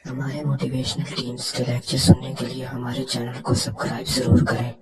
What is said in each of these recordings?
हमारे motivational teams के lecture सुनने के लिए हमारे चैनल को सब्सक्राइब जरूर करें।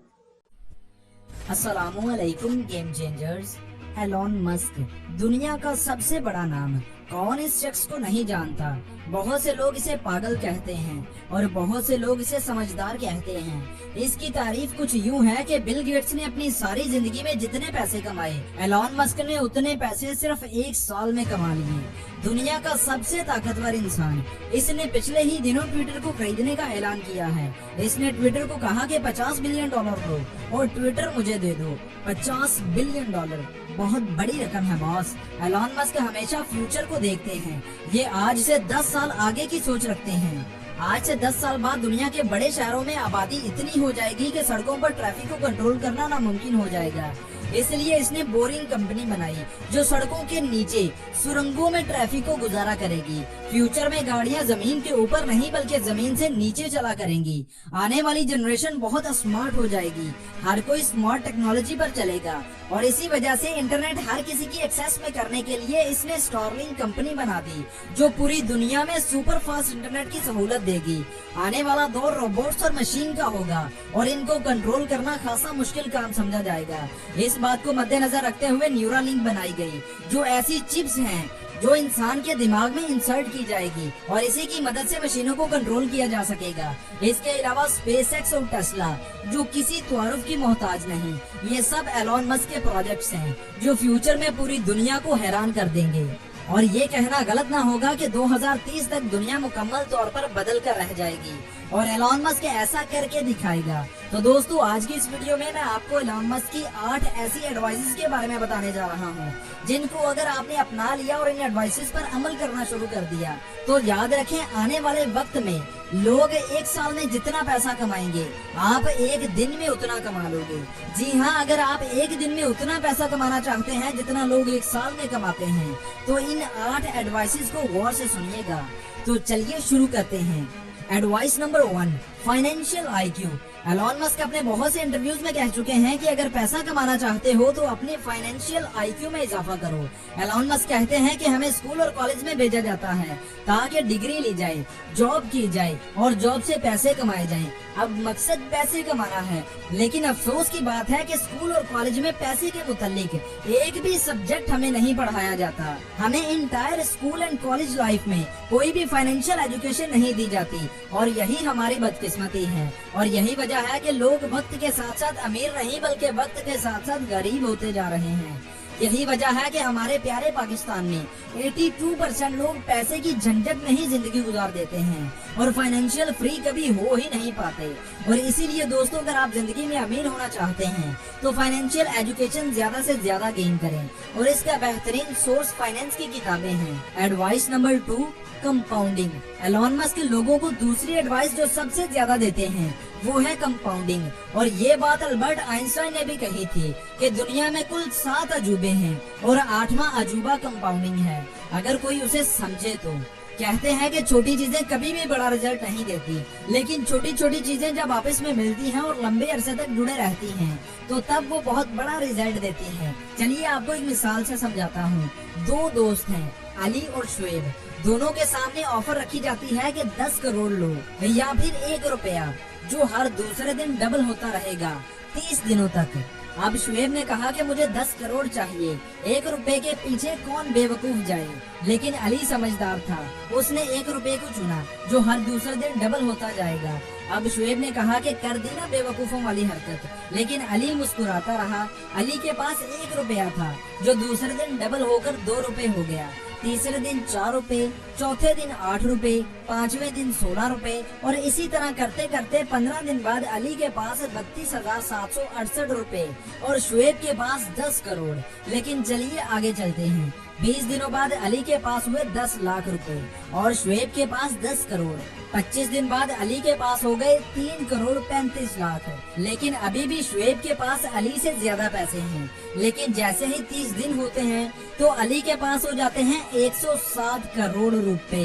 अस्सलामुअलैकुम गेम चेंजर्स। एलॉन मस्क दुनिया का सबसे बड़ा नाम। कौन इस शख्स को नहीं जानता। बहुत से लोग इसे पागल कहते हैं और बहुत से लोग इसे समझदार कहते हैं। इसकी तारीफ कुछ यूं है कि बिल गेट्स ने अपनी सारी जिंदगी में जितने पैसे कमाए, एलॉन मस्क ने उतने पैसे सिर्फ एक साल में कमा लिए। दुनिया का सबसे ताकतवर इंसान। इसने पिछले ही दिनों ट्विटर को खरीदने का ऐलान किया है। इसने ट्विटर को कहा कि $50 बिलियन दो और ट्विटर मुझे दे दो। $50 बिलियन, बहुत बड़ी रकम है बॉस। एलॉन मस्क हमेशा फ्यूचर को देखते हैं। ये आज से 10 साल आगे की सोच रखते हैं। आज से 10 साल बाद दुनिया के बड़े शहरों में आबादी इतनी हो जाएगी कि सड़कों पर ट्रैफिक को कंट्रोल करना नामुमकिन हो जाएगा। इसलिए इसने बोरिंग कंपनी बनाई जो सड़कों के नीचे सुरंगों में ट्रैफिक को गुजारा करेगी। फ्यूचर में गाड़ियां जमीन के ऊपर नहीं बल्कि जमीन से नीचे चला करेंगी। आने वाली जनरेशन बहुत स्मार्ट हो जाएगी। हर कोई स्मार्ट टेक्नोलॉजी पर चलेगा और इसी वजह से इंटरनेट हर किसी की एक्सेस में करने के लिए इसने स्टारलिंक कंपनी बना दी जो पूरी दुनिया में सुपर फास्ट इंटरनेट की सहूलत देगी। आने वाला दौर रोबोट्स और मशीन का होगा और इनको कंट्रोल करना खासा मुश्किल काम समझा जाएगा। इस बात को मद्देनजर रखते हुए न्यूरालिंक बनाई गई जो ऐसी चिप्स हैं जो इंसान के दिमाग में इंसर्ट की जाएगी और इसी की मदद से मशीनों को कंट्रोल किया जा सकेगा। इसके अलावा स्पेसएक्स और टेस्ला जो किसी तारुफ की मोहताज नहीं। ये सब एलॉन मस्क के प्रोजेक्ट्स हैं जो फ्यूचर में पूरी दुनिया को हैरान कर देंगे। और ये कहना गलत ना होगा कि 2030 तक दुनिया मुकम्मल तौर पर बदल कर रह जाएगी और एलॉन मस्क ऐसा करके दिखाएगा। तो दोस्तों, आज की इस वीडियो में मैं आपको एलॉन मस्क की 8 ऐसी एडवाइसेस के बारे में बताने जा रहा हूँ जिनको अगर आपने अपना लिया और इन एडवाइसेस पर अमल करना शुरू कर दिया तो याद रखें, आने वाले वक्त में लोग एक साल में जितना पैसा कमाएंगे आप एक दिन में उतना कमा लोगे। जी हाँ, अगर आप एक दिन में उतना पैसा कमाना चाहते हैं जितना लोग एक साल में कमाते हैं तो इन 8 एडवाइसेस को गौर से सुनिएगा। तो चलिए शुरू करते हैं। Advice number 1, financial IQ। Elon Musk अपने बहुत से इंटरव्यूज में कह चुके हैं कि अगर पैसा कमाना चाहते हो तो अपने फाइनेंशियल IQ में इजाफा करो। एलॉन मस्क कहते हैं कि हमें स्कूल और कॉलेज में भेजा जाता है ताकि डिग्री ली जाए, जॉब की जाए और जॉब से पैसे कमाए जाएं। अब मकसद पैसे कमाना है, लेकिन अफसोस की बात है कि स्कूल और कॉलेज में पैसे के मुतालिक एक भी सब्जेक्ट हमें नहीं पढ़ाया जाता। हमें entire school and college life में कोई भी फाइनेंशियल एजुकेशन नहीं दी जाती और यही हमारी बदकिस्मती है। और यही वजह है कि लोग वक्त के साथ साथ अमीर नहीं बल्कि वक्त के साथ साथ गरीब होते जा रहे हैं। यही वजह है कि हमारे प्यारे पाकिस्तान में 82% लोग पैसे की झंझट में ही जिंदगी गुजार देते हैं और फाइनेंशियल फ्री कभी हो ही नहीं पाते। और इसीलिए दोस्तों, अगर आप जिंदगी में अमीर होना चाहते हैं तो फाइनेंशियल एजुकेशन ज्यादा से ज्यादा गेन करें और इसका बेहतरीन सोर्स फाइनेंस की किताबें हैं। Advice number 2, compounding. Elon Musk लोगों को दूसरी एडवाइस जो सबसे ज्यादा देते हैं वो है कंपाउंडिंग। और ये बात अल्बर्ट आइंस्टाइन ने भी कही थी कि दुनिया में कुल 7 अजूबे हैं और 8वां अजूबा कंपाउंडिंग है, अगर कोई उसे समझे तो। कहते हैं कि छोटी चीजें कभी भी बड़ा रिजल्ट नहीं देती, लेकिन छोटी छोटी चीजें जब आपस में मिलती हैं और लंबे अरसे तक जुड़े रहती हैं तो तब वो बहुत बड़ा रिजल्ट देती हैं। चलिए आपको एक मिसाल से समझाता हूँ। 2 दोस्त हैं, अली और शुएब। दोनों के सामने ऑफर रखी जाती है कि 10 करोड़ लो या फिर 1 रुपया जो हर दूसरे दिन डबल होता रहेगा 30 दिनों तक। अब शुएब ने कहा कि मुझे 10 करोड़ चाहिए, 1 रुपए के पीछे कौन बेवकूफ जाए। लेकिन अली समझदार था, उसने 1 रुपए को चुना जो हर दूसरे दिन डबल होता जाएगा। अब शुएब ने कहा कि कर दी ना बेवकूफों वाली हरकत, लेकिन अली मुस्कुराता रहा। अली के पास 1 रुपया था जो दूसरे दिन डबल होकर 2 रुपए हो गया, तीसरे दिन 4 रुपए, चौथे दिन 8 रुपए, 5वें दिन 16 रुपए और इसी तरह करते करते 15 दिन बाद अली के पास 32,768 रुपए और शुएब के पास 10 करोड़। लेकिन चलिए आगे चलते हैं। 20 दिनों बाद अली के पास हुए 10 लाख रुपए और शुएब के पास 10 करोड़। 25 दिन बाद अली के पास हो गए 3 करोड़ 35 लाख। लेकिन अभी भी शुएब के पास अली से ज्यादा पैसे हैं। लेकिन जैसे ही 30 दिन होते हैं तो अली के पास हो जाते हैं 107 करोड़ रुपए।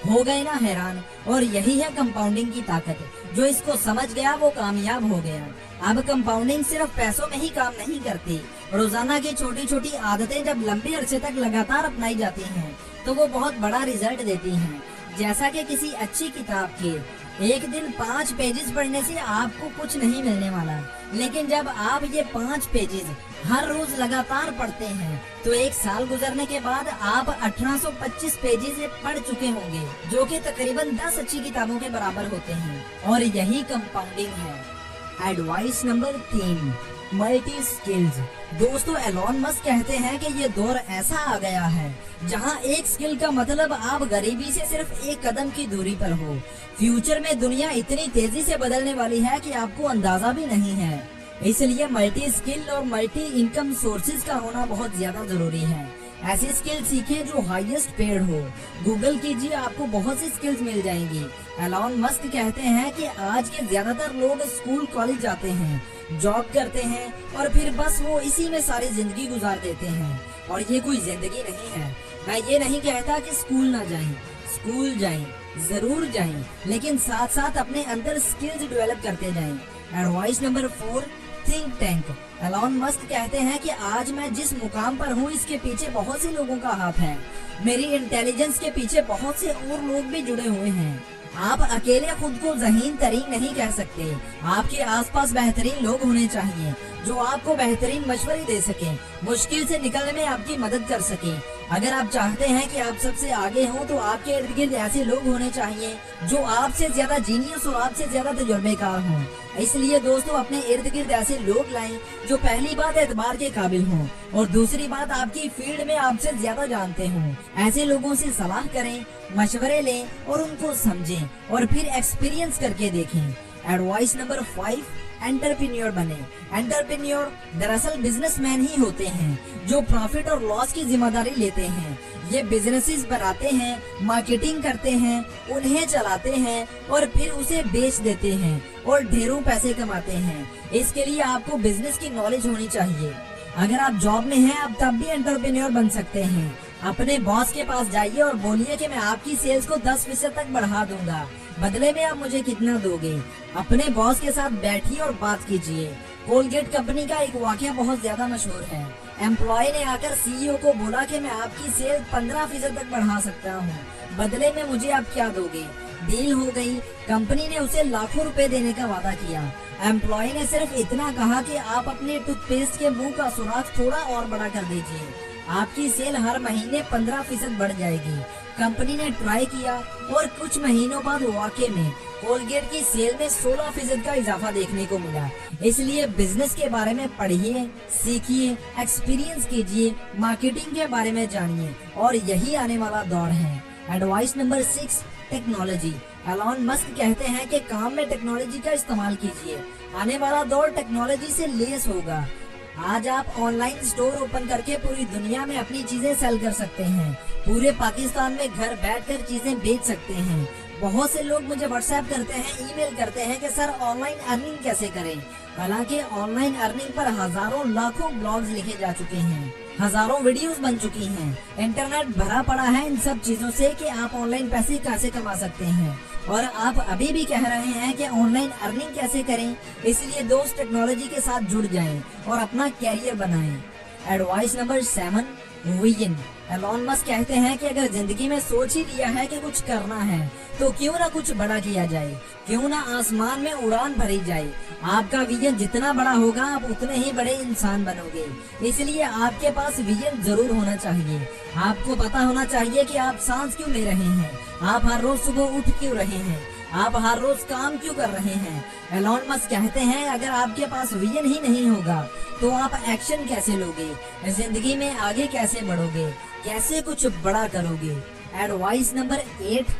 हो गए ना हैरान। और यही है कंपाउंडिंग की ताकत। जो इसको समझ गया वो कामयाब हो गया। अब कंपाउंडिंग सिर्फ पैसों में ही काम नहीं करती। रोजाना की छोटी छोटी आदतें जब लंबे अरसे तक लगातार अपनाई जाती हैं तो वो बहुत बड़ा रिजल्ट देती हैं। जैसा कि किसी अच्छी किताब के एक दिन 5 पेजेस पढ़ने से आपको कुछ नहीं मिलने वाला, लेकिन जब आप ये 5 पेजेस हर रोज लगातार पढ़ते हैं तो एक साल गुजरने के बाद आप 1825 पेजेस पढ़ चुके होंगे, जो कि तकरीबन 10 अच्छी किताबों के बराबर होते हैं। और यही कंपाउंडिंग है। Advice number 3, multi skills. दोस्तों, एलॉन मस्क कहते हैं कि ये दौर ऐसा आ गया है जहां एक स्किल का मतलब आप गरीबी से सिर्फ एक कदम की दूरी पर हो। फ्यूचर में दुनिया इतनी तेजी से बदलने वाली है कि आपको अंदाजा भी नहीं है, इसलिए मल्टी स्किल और मल्टी इनकम सोर्सेज का होना बहुत ज्यादा जरूरी है। ऐसी स्किल सीखें जो हाईएस्ट पेड हो। गूगल कीजिए, आपको बहुत सी स्किल्स मिल जाएंगी। एलॉन मस्क कहते हैं कि आज के ज्यादातर लोग स्कूल कॉलेज जाते हैं, जॉब करते हैं और फिर बस वो इसी में सारी जिंदगी गुजार देते हैं, और ये कोई जिंदगी नहीं है। मैं ये नहीं कहता कि स्कूल ना जाएं, स्कूल जाएं, जरूर जाएं, लेकिन साथ साथ अपने अंदर स्किल्स डेवलप करते जाएं। Advice number 4, think tank. Elon Musk कहते हैं कि आज मैं जिस मुकाम पर हूँ इसके पीछे बहुत से लोगों का हाथ है। मेरी इंटेलिजेंस के पीछे बहुत से और लोग भी जुड़े हुए हैं। आप अकेले खुद को ज़हीन तरीन नहीं कह सकते। आपके आसपास बेहतरीन लोग होने चाहिए जो आपको बेहतरीन मशवरे दे सके, मुश्किल से निकलने में आपकी मदद कर सके। अगर आप चाहते हैं कि आप सबसे आगे हों तो आपके इर्द गिर्द ऐसे लोग होने चाहिए जो आपसे ज्यादा जीनियस और आपसे ज्यादा तजुर्बेकार हों। इसलिए दोस्तों, अपने इर्द गिर्द ऐसे लोग लाएं जो पहली बात एतबार के काबिल हों और दूसरी बात आपकी फील्ड में आपसे ज्यादा जानते हों। ऐसे लोगों से सलाह करें, मशवरे लें और उनको समझें और फिर एक्सपीरियंस करके देखें। एडवाइस नंबर 5, एंटरप्रेन्योर बने। एंटरप्रेन्योर दरअसल बिजनेसमैन ही होते हैं जो प्रॉफिट और लॉस की जिम्मेदारी लेते हैं। ये बिजनेसेस बनाते हैं, मार्केटिंग करते हैं, उन्हें चलाते हैं और फिर उसे बेच देते हैं और ढेरों पैसे कमाते हैं। इसके लिए आपको बिजनेस की नॉलेज होनी चाहिए। अगर आप जॉब में हैं, आप तब भी एंटरप्रेन्योर बन सकते हैं। अपने बॉस के पास जाइए और बोलिए कि मैं आपकी सेल्स को 10% तक बढ़ा दूंगा, बदले में आप मुझे कितना दोगे। अपने बॉस के साथ बैठिए और बात कीजिए। कोलगेट कंपनी का एक वाकया बहुत ज्यादा मशहूर है। एम्प्लॉय ने आकर सीईओ को बोला कि मैं आपकी सेल 15% तक बढ़ा सकता हूँ, बदले में मुझे आप क्या दोगे। डील हो गई। कंपनी ने उसे लाखों रुपए देने का वादा किया। एम्प्लॉय ने सिर्फ इतना कहा कि आप अपने टूथपेस्ट के मुंह का सुराख थोड़ा और बड़ा कर दीजिए, आपकी सेल हर महीने 15% बढ़ जाएगी। कंपनी ने ट्राई किया और कुछ महीनों बाद वाकई में कोलगेट की सेल में 16% का इजाफा देखने को मिला। इसलिए बिजनेस के बारे में पढ़िए, सीखिए, एक्सपीरियंस कीजिए, मार्केटिंग के बारे में जानिए, और यही आने वाला दौर है। Advice number 6, technology. Elon Musk कहते हैं कि काम में टेक्नोलॉजी का इस्तेमाल कीजिए। आने वाला दौर टेक्नोलॉजी से लेस होगा। आज आप ऑनलाइन स्टोर ओपन करके पूरी दुनिया में अपनी चीजें सेल कर सकते हैं। पूरे पाकिस्तान में घर बैठकर चीजें बेच सकते हैं। बहुत से लोग मुझे व्हाट्सएप करते हैं, ईमेल करते हैं कि सर ऑनलाइन अर्निंग कैसे करें। हालांकि ऑनलाइन अर्निंग पर हजारों लाखों ब्लॉग्स लिखे जा चुके हैं, हजारों वीडियोस बन चुकी हैं। इंटरनेट भरा पड़ा है इन सब चीजों से कि आप ऑनलाइन पैसे कैसे कमा सकते हैं, और आप अभी भी कह रहे हैं कि ऑनलाइन अर्निंग कैसे करें। इसलिए दोस्त, टेक्नोलॉजी के साथ जुड़ जाएं और अपना कैरियर बनाएं। Advice number 7, vision. Elon Musk कहते हैं कि अगर जिंदगी में सोच ही लिया है कि कुछ करना है तो क्यों ना कुछ बड़ा किया जाए, क्यों ना आसमान में उड़ान भरी जाए। आपका विजन जितना बड़ा होगा आप उतने ही बड़े इंसान बनोगे। इसलिए आपके पास विजन जरूर होना चाहिए। आपको पता होना चाहिए कि आप सांस क्यों ले रहे हैं, आप हर रोज सुबह उठ क्यों रहे हैं, आप हर रोज काम क्यों कर रहे हैं। एलॉन मस्क कहते हैं अगर आपके पास विजन ही नहीं होगा तो आप एक्शन कैसे लोगे, जिंदगी में आगे कैसे बढ़ोगे, कैसे कुछ बड़ा करोगे। Advice number 8,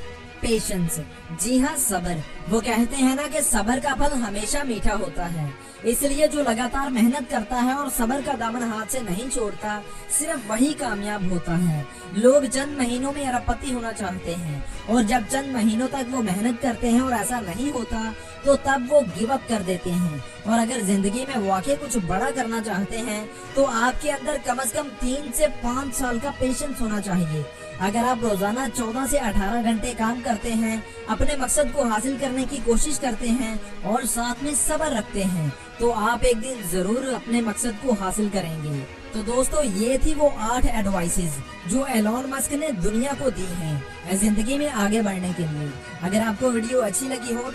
patience. जी हाँ, सब्र। वो कहते हैं ना कि सब्र का फल हमेशा मीठा होता है। इसलिए जो लगातार मेहनत करता है और सब्र का दामन हाथ से नहीं छोड़ता, सिर्फ वही कामयाब होता है। लोग चंद महीनों में अरबपति होना चाहते हैं, और जब चंद महीनों तक वो मेहनत करते हैं और ऐसा नहीं होता तो तब वो गिव अप कर देते हैं। और अगर जिंदगी में वाकई कुछ बड़ा करना चाहते हैं तो आपके अंदर कम से कम 3 से 5 साल का पेशेंस होना चाहिए। अगर आप रोजाना 14 से 18 घंटे काम करते हैं, अपने मकसद को हासिल करने की कोशिश करते हैं और साथ में सब्र रखते हैं, तो आप एक दिन जरूर अपने मकसद को हासिल करेंगे। تو دوستو یہ تھی وہ 8 ایڈوائسز جو ایلون مسک نے دنیا کو دی ہیں زندگی میں آگے بڑھنے کے لیے۔ اگر آپ کو ویڈیو اچھی لگی ہو